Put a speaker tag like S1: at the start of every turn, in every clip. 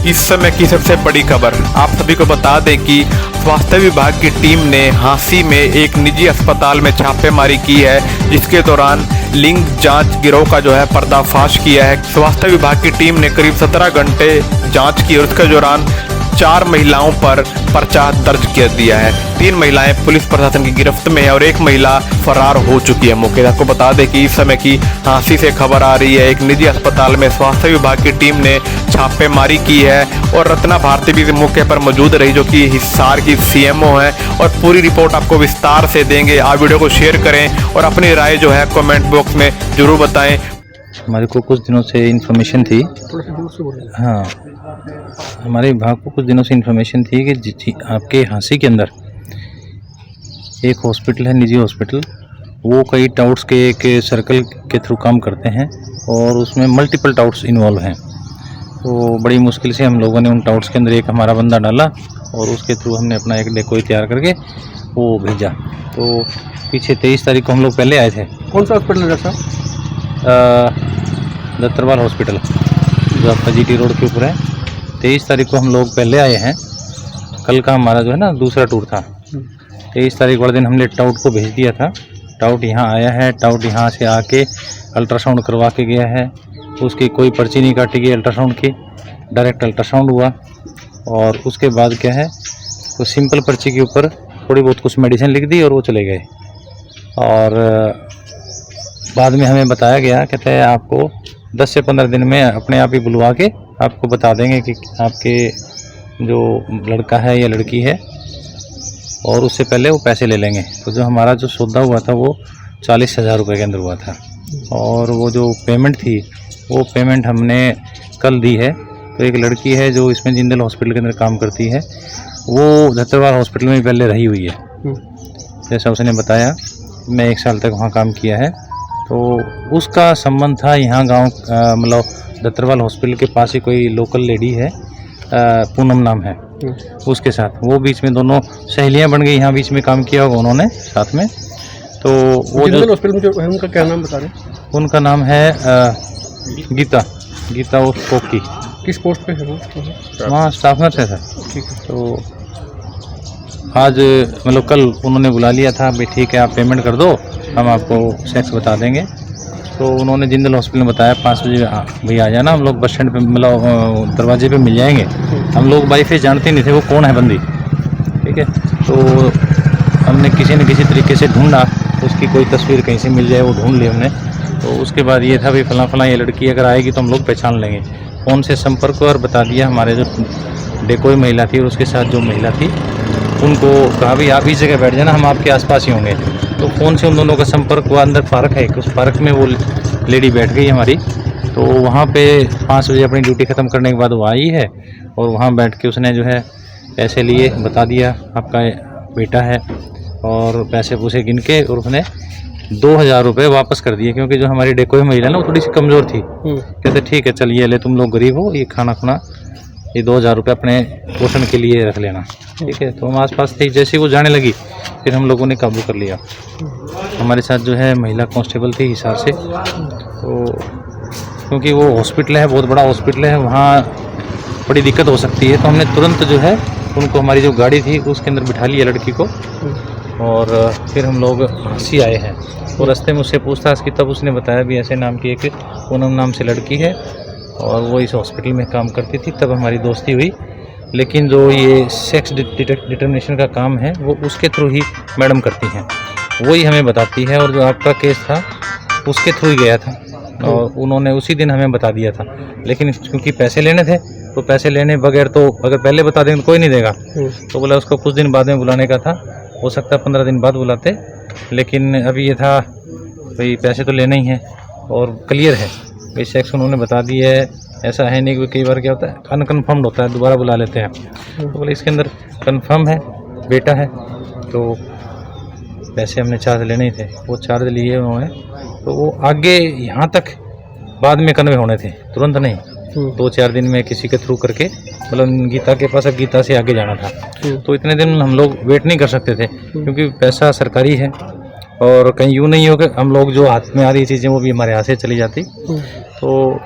S1: इस समय की सबसे बड़ी खबर आप सभी को बता दें कि स्वास्थ्य विभाग की टीम ने हांसी में एक निजी अस्पताल में छापेमारी की है, जिसके दौरान लिंग जांच गिरोह का जो है पर्दाफाश किया है। स्वास्थ्य विभाग की टीम ने करीब 17 घंटे जांच की और उसके दौरान 4 महिलाओं पर पर्चा दर्ज कर दिया है। 3 महिलाएं पुलिस प्रशासन की गिरफ्त में है और 1 महिला फरार हो चुकी है मौके से। आपको बता दें कि इस समय की हांसी से खबर आ रही है, एक निजी अस्पताल में स्वास्थ्य विभाग की टीम ने छापेमारी की है और रत्ना भारती भी मौके पर मौजूद रही, जो कि हिसार की सीएमओ है, और पूरी रिपोर्ट आपको विस्तार से देंगे। आप वीडियो को शेयर करें और अपनी राय जो है कमेंट बॉक्स में जरूर बताएं।
S2: हमारे को कुछ दिनों से इन्फॉर्मेशन थी, हाँ, हमारे विभाग को कुछ दिनों से इन्फॉर्मेशन थी कि आपके हांसी के अंदर एक हॉस्पिटल है, निजी हॉस्पिटल, वो कई टाउट्स के एक सर्कल के थ्रू काम करते हैं और उसमें मल्टीपल टाउट्स इन्वॉल्व हैं। तो बड़ी मुश्किल से हम लोगों ने उन टाउट्स के अंदर एक हमारा बंदा डाला और उसके थ्रू हमने अपना एक डेकोई तैयार करके वो भेजा। तो पीछे 23 तारीख को हम लोग पहले आए थे।
S3: कौन सा हॉस्पिटल है सर?
S2: दत्तरवाल हॉस्पिटल जो आपका जीटी रोड के ऊपर है। 23 तारीख को हम लोग पहले आए हैं। कल का हमारा जो है ना दूसरा टूर था। 23 तारीख वाले दिन हमने टाउट को भेज दिया था। टाउट यहाँ आया है, टाउट यहाँ से आके अल्ट्रासाउंड करवा के गया है। उसकी कोई पर्ची नहीं काटी गई अल्ट्रासाउंड की, डायरेक्ट अल्ट्रासाउंड हुआ और उसके बाद क्या है तो सिंपल पर्ची के ऊपर थोड़ी बहुत कुछ मेडिसिन लिख दी और वो चले गए। और बाद में हमें बताया गया, कहते हैं आपको 10 से 15 दिन में अपने आप ही बुलवा के आपको बता देंगे कि आपके जो लड़का है या लड़की है, और उससे पहले वो पैसे ले लेंगे। तो जो हमारा जो सौदा हुआ था वो 40,000 रुपये के अंदर हुआ था और वो जो पेमेंट थी वो पेमेंट हमने कल दी है। तो एक लड़की है जो इसमें जिंदल हॉस्पिटल के अंदर काम करती है, वो दत्तरवाल हॉस्पिटल में पहले रही हुई है, जैसा उसने बताया। मैं 1 साल तक वहाँ काम किया है। तो उसका संबंध था यहाँ गांव, मतलब दत्तरवाल हॉस्पिटल के पास ही कोई लोकल लेडी है, पूनम नाम है, उसके साथ वो बीच में दोनों सहेलियां बन गई। यहाँ बीच में काम किया होगा उन्होंने साथ में। तो वो जो
S3: हॉस्पिटल में जो है उनका क्या नाम बता रहे हैं?
S2: उनका नाम है गीता उर्फ कोकी।
S3: किस पोस्ट पे है वो?
S2: वहाँ स्टाफ नर्स है सर।
S3: ठीक है।
S2: तो आज मतलब कल उन्होंने बुला लिया था, भाई ठीक है आप पेमेंट कर दो, हम आपको सेक्स बता देंगे। तो उन्होंने जिंदल हॉस्पिटल में बताया 5 बजे भैया आ जाना, हम लोग बस स्टैंड पे मतलब दरवाजे पे मिल जाएंगे। हम लोग बाई फेस जानते नहीं थे वो कौन है बंदी, ठीक है। तो हमने किसी न किसी तरीके से ढूंढा, उसकी कोई तस्वीर कहीं से मिल जाए वो ढूंढ ली हमने। तो उसके बाद ये था भाई फलां ये लड़की अगर आएगी तो हम लोग पहचान लेंगे। फ़ोन से संपर्क और बता दिया। हमारे जो डेकोई महिला थी और उसके साथ जो महिला थी उनको कहा भी आप इस जगह बैठ जाना, हम आपके आसपास ही होंगे। तो फ़ोन से उन दोनों का संपर्क हुआ। अंदर पार्क है, उस पार्क में वो लेडी बैठ गई हमारी। तो वहाँ पे 5 बजे अपनी ड्यूटी ख़त्म करने के बाद वो आई है और वहाँ बैठ के उसने जो है पैसे लिए, बता दिया आपका बेटा है, और पैसे पूसे गिन के और उसने 2,000 रुपये वापस कर दिए, क्योंकि जो हमारी डेकोई महिला ना वो थोड़ी सी कमज़ोर थी। कहते ठीक है चलिए ले, तुम लोग गरीब हो, ये खाना ये 2,000 रुपये अपने पोषण के लिए रख लेना, ठीक है। तो हम आसपास थे, जैसे वो जाने लगी फिर हम लोगों ने काबू कर लिया। हमारे साथ जो है महिला कांस्टेबल थी हिसार से। तो क्योंकि वो हॉस्पिटल है, बहुत बड़ा हॉस्पिटल है, वहाँ बड़ी दिक्कत हो सकती है, तो हमने तुरंत जो है उनको हमारी जो गाड़ी थी उसके अंदर बिठा लिया लड़की को, और फिर हम लोग हांसी आए हैं। और रास्ते में उससे पूछताछ की, तब उसने बताया भी ऐसे नाम की एक पूनम नाम से लड़की है और वो इस हॉस्पिटल में काम करती थी। तब हमारी दोस्ती हुई। लेकिन जो ये सेक्स डिटर्मिनेशन का काम है वो उसके थ्रू ही मैडम करती हैं, वही हमें बताती है। और जो आपका केस था उसके थ्रू ही गया था और उन्होंने उसी दिन हमें बता दिया था। लेकिन क्योंकि पैसे लेने थे तो पैसे लेने बगैर तो अगर पहले बता देंगे तो कोई नहीं देगा। तो बोला उसको कुछ दिन बाद में बुलाने का था, हो सकता है 15 दिन बाद बुलाते, लेकिन अभी ये था भाई पैसे तो लेने ही हैं और क्लियर है भाई सेक्स उन्होंने बता दी है। ऐसा है नहीं कि कई बार क्या होता है अनकन्फर्म्ड होता है, दोबारा बुला लेते हैं। तो बोले इसके अंदर कन्फर्म है, बेटा है। तो पैसे हमने चार्ज लेने ही थे, वो चार्ज लिए उन्होंने। तो वो आगे यहाँ तक बाद में कन्वे होने थे, तुरंत नहीं। 2-4 दिन में किसी के थ्रू करके, मतलब गीता के पास अब गीता से आगे जाना था। तो इतने दिन हम लोग वेट नहीं कर सकते थे, क्योंकि पैसा सरकारी है और कहीं यूँ नहीं हो कि हम लोग जो हाथ में आ रही चीज़ें वो भी हमारे हाथ से चली जाती। तो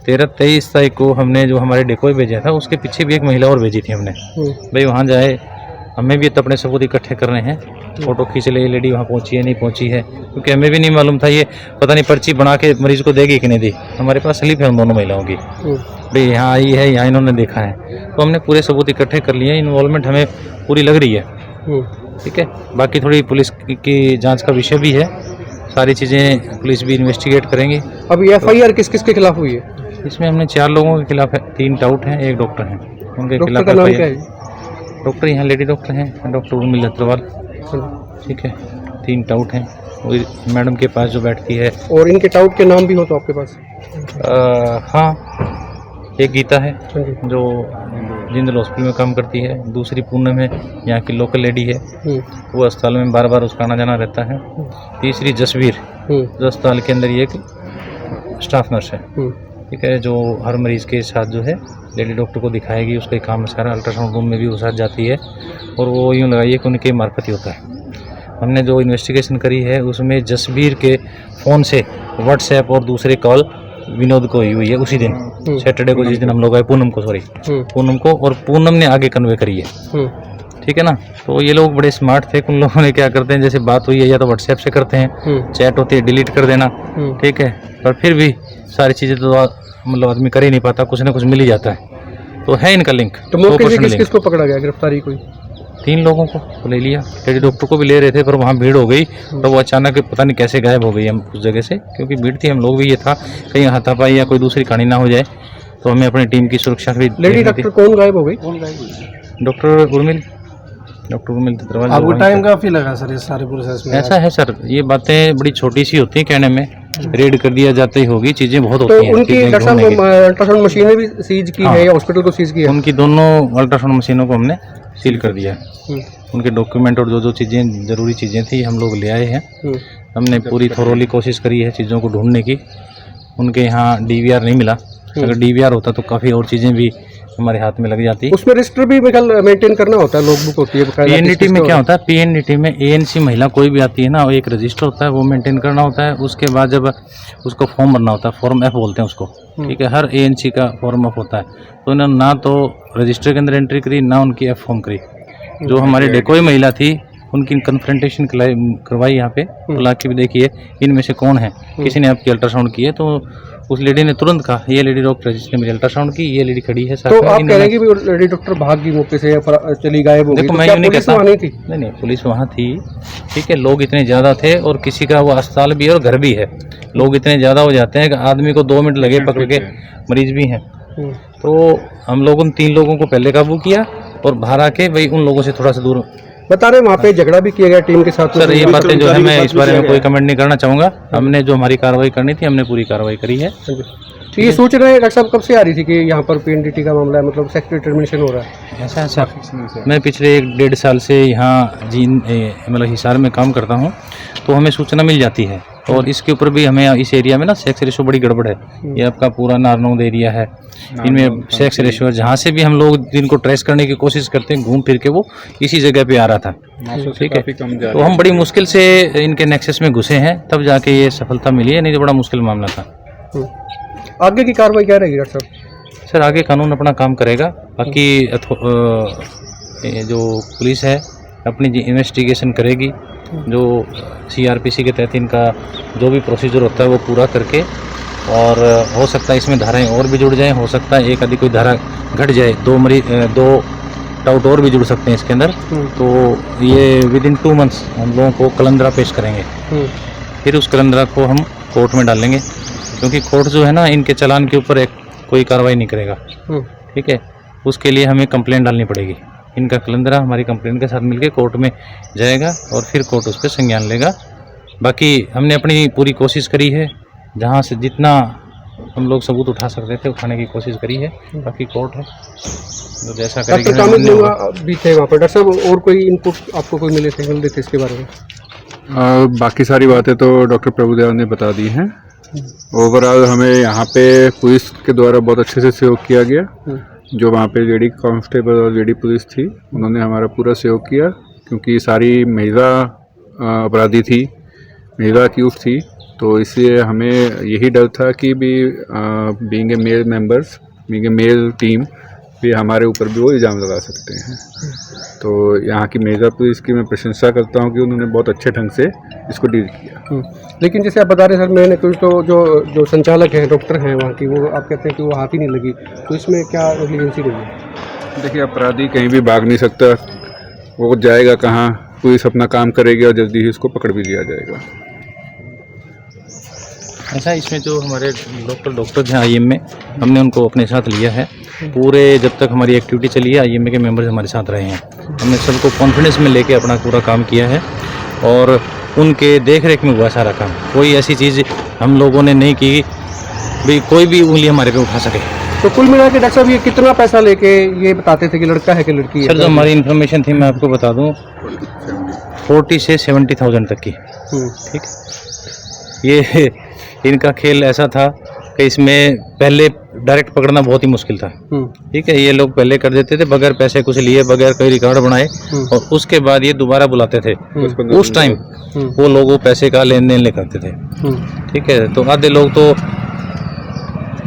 S2: 13-23 तारीख को हमने जो हमारे डेकोय भेजा था उसके पीछे भी एक महिला और भेजी थी हमने, भाई वहाँ जाए, हमें भी तो अपने सबूत इकट्ठे करने हैं, फोटो खींच ले, लेडी वहाँ पहुँची है नहीं पहुँची है, क्योंकि हमें भी नहीं मालूम था ये पता नहीं पर्ची बना के मरीज को देगी कि नहीं दी। हमारे पास स्लिप है उन दोनों महिलाओं की, भाई यहाँ आई है, यहाँ इन्होंने देखा है, तो हमने पूरे सबूत इकट्ठे कर लिए। इन्वॉल्वमेंट हमें पूरी लग रही है, ठीक है। बाकी थोड़ी पुलिस की जांच का विषय भी है, सारी चीज़ें पुलिस भी इन्वेस्टिगेट करेंगी।
S3: अभी FIR किस किस के खिलाफ हुई है?
S2: इसमें हमने 4 लोगों के खिलाफ है, 3 टाउट हैं, 1 डॉक्टर हैं, उनके
S3: डॉक्टर
S2: खिलाफ
S3: का नाम
S2: FIR।
S3: क्या है?
S2: डॉक्टर यहाँ लेडी डॉक्टर हैं, डॉक्टर उर्मिला अग्रवाल, ठीक है। 3 टाउट हैं, वो मैडम के पास जो बैठती है।
S3: और इनके टाउट के नाम भी हो तो आपके पास?
S2: हाँ, एक गीता है जो जिंदल हॉस्पिटल में काम करती है, दूसरी पूनम है, यहाँ की लोकल लेडी है, वो अस्पताल में बार बार उसका आना जाना रहता है। तीसरी जसवीर, जो अस्पताल के अंदर ही एक स्टाफ नर्स है, ठीक है, जो हर मरीज़ के साथ जो है लेडी डॉक्टर को दिखाएगी, उसका काम सारा अल्ट्रासाउंड रूम में भी वो साथ जाती है, और वो यूँ लगाइए कि उनके मार्फत ही होता है। हमने जो इन्वेस्टिगेशन करी है उसमें जसबीर के फ़ोन से व्हाट्सएप और दूसरे कॉल विनोद को हुई है उसी दिन, सैटरडे को, जिस दिन हम लोग आए, पूनम को, और पूनम ने आगे कन्वे करी है, ठीक है ना। तो ये लोग बड़े स्मार्ट थे, उन लोगों ने क्या करते हैं, जैसे बात हुई है या तो व्हाट्सएप से करते हैं, चैट होती है डिलीट कर देना, ठीक है, पर फिर भी सारी चीज़ें तो मतलब आदमी कर ही नहीं पाता, कुछ ना कुछ मिल ही जाता है, तो है इनका लिंक।
S3: तो मौके से किस किस को पकड़ा गया, गिरफ्तारी कोई? 3
S2: लोगों को ले लिया, लेडी डॉक्टर को भी ले रहे थे, पर वहाँ भीड़ हो गई, तो वो अचानक पता नहीं कैसे गायब हो गई हम उस जगह से, क्योंकि भीड़ थी, हम लोग भी ये था कहीं हाथापाई या कोई दूसरी कहानी ना हो जाए, तो हमें अपनी टीम की सुरक्षा भी।
S3: लेडी डॉक्टर कौन गायब हो गई?
S2: डॉक्टर उर्मिल अग्रवाल।
S3: आपको टाइम काफी लगा सर इस सारे प्रोसेस में?
S2: ऐसा है सर, ये बातें बड़ी छोटी सी होती हैं कहने में, रेड कर दिया जाते ही होगी, चीजें बहुत होती हैं।
S3: उनकी अल्ट्रासाउंड मशीनें भी सीज की है या हॉस्पिटल को सीज की है?
S2: उनकी दोनों अल्ट्रासाउंड मशीनों को हमने सील कर दिया है। उनके डॉक्यूमेंट और जो चीज़ें जरूरी चीज़ें थी हम लोग ले आए हैं। हमने पूरी थोरोली कोशिश करी है चीज़ों को ढूंढने की। उनके यहाँ DVR नहीं मिला, अगर DVR होता तो काफ़ी और चीज़ें भी हमारे हाथ में लग जाती।
S3: उसमें रजिस्टर भी मेंटेन करना होता है, लॉगबुक होती है।
S2: PNDT में क्या होता है, PNDT में ANC महिला कोई भी आती है ना, वो एक रजिस्टर होता है, वो मेंटेन करना होता है। उसके बाद जब उसको फॉर्म भरना होता है, फॉर्म F बोलते हैं उसको, ठीक है, हर ANC का फॉर्म F होता है, तो उन्होंने ना तो रजिस्टर के अंदर एंट्री करी, ना उनकी F फॉर्म करी। जो हमारे डेकोई महिला थी उनकी कन्फ्रंटेशन करवाई यहाँ पे, बुला के भी देखिए इनमें से कौन है, किसी ने आपकी अल्ट्रासाउंड की है, तो उस लेडी ने तुरंत कहा ये लेडी डॉक्टर जिसने मेरी अल्ट्रासाउंड की, ये लेडी खड़ी है साथ
S3: तो
S2: में।
S3: आप कह रहे हैं कि लेडी डॉक्टर भाग गई मौके से या चली गायब हो गई?
S2: देखो,
S3: तो
S2: मैं
S3: क्या
S2: नहीं
S3: पुलिस
S2: कहता,
S3: वहाँ नहीं थी?
S2: नहीं, पुलिस वहाँ थी, ठीक है, लोग इतने ज़्यादा थे और किसी का वो अस्पताल भी है और घर भी है, लोग इतने ज़्यादा हो जाते हैं कि आदमी को 2 मिनट लगे पकड़ के, मरीज भी हैं। तो हम लोगों ने 3 लोगों को पहले काबू किया और बाहर आके भाई उन लोगों से थोड़ा सा दूर।
S3: बता रहे वहाँ पे झगड़ा भी किया गया टीम के साथ?
S2: सर ये बातें जो है मैं इस बारे में कोई कमेंट नहीं करना चाहूँगा। हमने जो हमारी कार्रवाई करनी थी हमने पूरी कार्रवाई करी है।
S3: तो ये सोच रहे हैं डॉक्टर साहब कब से आ रही थी कि यहाँ पर PNDT का मामला है, मतलब सेक्स डिटर्मिनेशन हो रहा है?
S2: ऐसा सर, मैं पिछले 1-1.5 साल से यहाँ मतलब हिसार में काम करता हूँ, तो हमें सूचना मिल जाती है, और इसके ऊपर भी हमें इस एरिया में ना सेक्स रेशो बड़ी गड़बड़ है। ये आपका पूरा नारनौंद एरिया है, इनमें सेक्स रेशो है, जहाँ से भी हम लोग जिनको ट्रेस करने की कोशिश करते हैं घूम फिर के वो इसी जगह पे आ रहा था, ठीक है। तो हम बड़ी मुश्किल से इनके नेक्सस में घुसे हैं, तब जाके ये सफलता मिली है, नहीं तो बड़ा मुश्किल मामला था।
S3: आगे की कार्रवाई क्या रहेगी डॉक्टर साहब?
S2: सर आगे कानून अपना काम करेगा, बाकी जो पुलिस है अपनी इन्वेस्टिगेशन करेगी, जो CRPC के तहत इनका जो भी प्रोसीजर होता है वो पूरा करके, और हो सकता है इसमें धाराएं और भी जुड़ जाएं, हो सकता है एक आधी कोई धारा घट जाए, 2 डाउट और भी जुड़ सकते हैं इसके अंदर। तो ये विदिन 2 मंथ्स हम लोगों को कलंदरा पेश करेंगे, फिर उस कलंदरा को हम कोर्ट में डालेंगे, क्योंकि कोर्ट जो है ना इनके चालान के ऊपर कोई कार्रवाई नहीं करेगा, ठीक है। उसके लिए हमें कंप्लेंट डालनी पड़ेगी। इनका कलंदरा हमारी कंप्लेंट के साथ मिलके कोर्ट में जाएगा और फिर कोर्ट उस पर संज्ञान लेगा। बाकी हमने अपनी पूरी कोशिश करी है, जहाँ से जितना हम लोग सबूत उठा सकते थे उठाने की कोशिश करी है, बाकी कोर्ट है तो जैसा करेगी।
S3: भी थे वहाँ पर डॉक्टर साहब, और कोई इनपुट आपको कोई मिले सिग्नल देते इसके बारे में?
S4: बाकी सारी बातें तो डॉक्टर प्रभुदेव ने बता दी हैं। ओवरऑल हमें यहाँ पे पुलिस के द्वारा बहुत अच्छे से सहयोग किया गया। जो वहाँ पे लेडी कांस्टेबल और लेडी पुलिस थी उन्होंने हमारा पूरा सहयोग किया, क्योंकि सारी महिला अपराधी थी, महिला अक्यूज थी, तो इसलिए हमें यही डर था कि भी being a male members, being a male team, भी हमारे ऊपर भी वो इल्ज़ाम लगा सकते हैं। तो यहाँ की मेजा पुलिस की मैं प्रशंसा करता हूँ कि उन्होंने बहुत अच्छे ढंग से इसको डील किया।
S3: लेकिन जैसे आप बता रहे हैं सर, मैंने कुछ तो जो संचालक हैं, डॉक्टर हैं वहाँ की, वो आप कहते हैं कि वो हाथ ही नहीं लगी, तो इसमें क्या नेग्लिजेंसी रही है?
S4: देखिए, अपराधी कहीं भी भाग नहीं सकता, वो जाएगा कहाँ, पुलिस अपना काम करेगी और जल्दी ही उसको पकड़ भी लिया जाएगा।
S2: ऐसा इसमें जो हमारे डॉक्टर थे आईएम में, हमने उनको अपने साथ लिया है। पूरे जब तक हमारी एक्टिविटी चली है, आईएम के मेंबर्स हमारे साथ रहे हैं। हमने सबको कॉन्फिडेंस में लेके अपना पूरा काम किया है और उनके देख रेख में हुआ सारा काम। कोई ऐसी चीज़ हम लोगों ने नहीं की भाई कोई भी उंगली हमारे पे उठा सके।
S3: तो कुल मिला के डॉक्टर साहब ये कितना पैसा लेके ये बताते थे कि लड़का है कि लड़की है?
S2: सर, जो हमारी इन्फॉर्मेशन थी मैं आपको बता दूं, 40 से 70,000 तक की। ठीक, ये इनका खेल ऐसा था कि इसमें पहले डायरेक्ट पकड़ना बहुत ही मुश्किल था। ठीक है, ये लोग पहले कर देते थे बगैर पैसे कुछ लिए, बगैर कोई रिकॉर्ड बनाए, और उसके बाद ये दोबारा बुलाते थे। उस टाइम वो लोगों पैसे का लेन देन ले करते थे। ठीक है, तो आधे लोग तो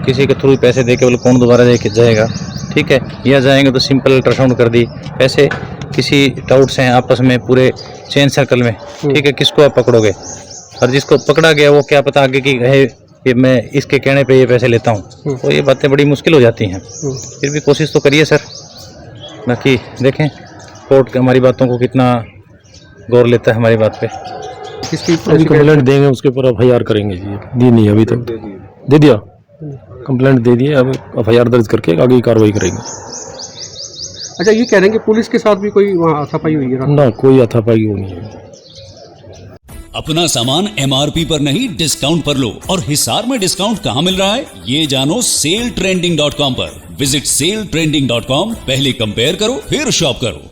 S2: किसी के थ्रू पैसे दे के बोले कौन दोबारा जाएगा। ठीक है, या जाएंगे तो सिंपल अल्ट्रासाउंड कर दी, ऐसे किसी डाउट्स हैं आपस में पूरे चेन सर्कल में। ठीक है, किसको आप पकड़ोगे, और जिसको पकड़ा गया वो क्या पता आगे की है कि मैं इसके कहने पे ये पैसे लेता हूँ। तो ये बातें बड़ी मुश्किल हो जाती हैं। फिर भी कोशिश तो करिए सर, बाकी देखें कोर्ट हमारी बातों को कितना गौर लेता है हमारी बात पे।
S5: अभी कंप्लेंट देंगे, उसके ऊपर एफआईआर करेंगे जी। दी नहीं अभी तक, दे दिया, कंप्लेंट दे दिए, अब एफआईआर दर्ज करके आगे की कार्रवाई करेंगे।
S3: अच्छा, ये कह रहे हैं कि पुलिस के साथ भी कोई वहाँ हाथापाई हुई है?
S5: ना, कोई हाथापाई वो नहीं है।
S6: अपना सामान एमआरपी पर नहीं डिस्काउंट पर लो। और हिसार में डिस्काउंट कहाँ मिल रहा है ये जानो सेलट्रेंडिंग.com पर। विजिट सेलट्रेंडिंग.com, पहले कंपेयर करो फिर शॉप करो।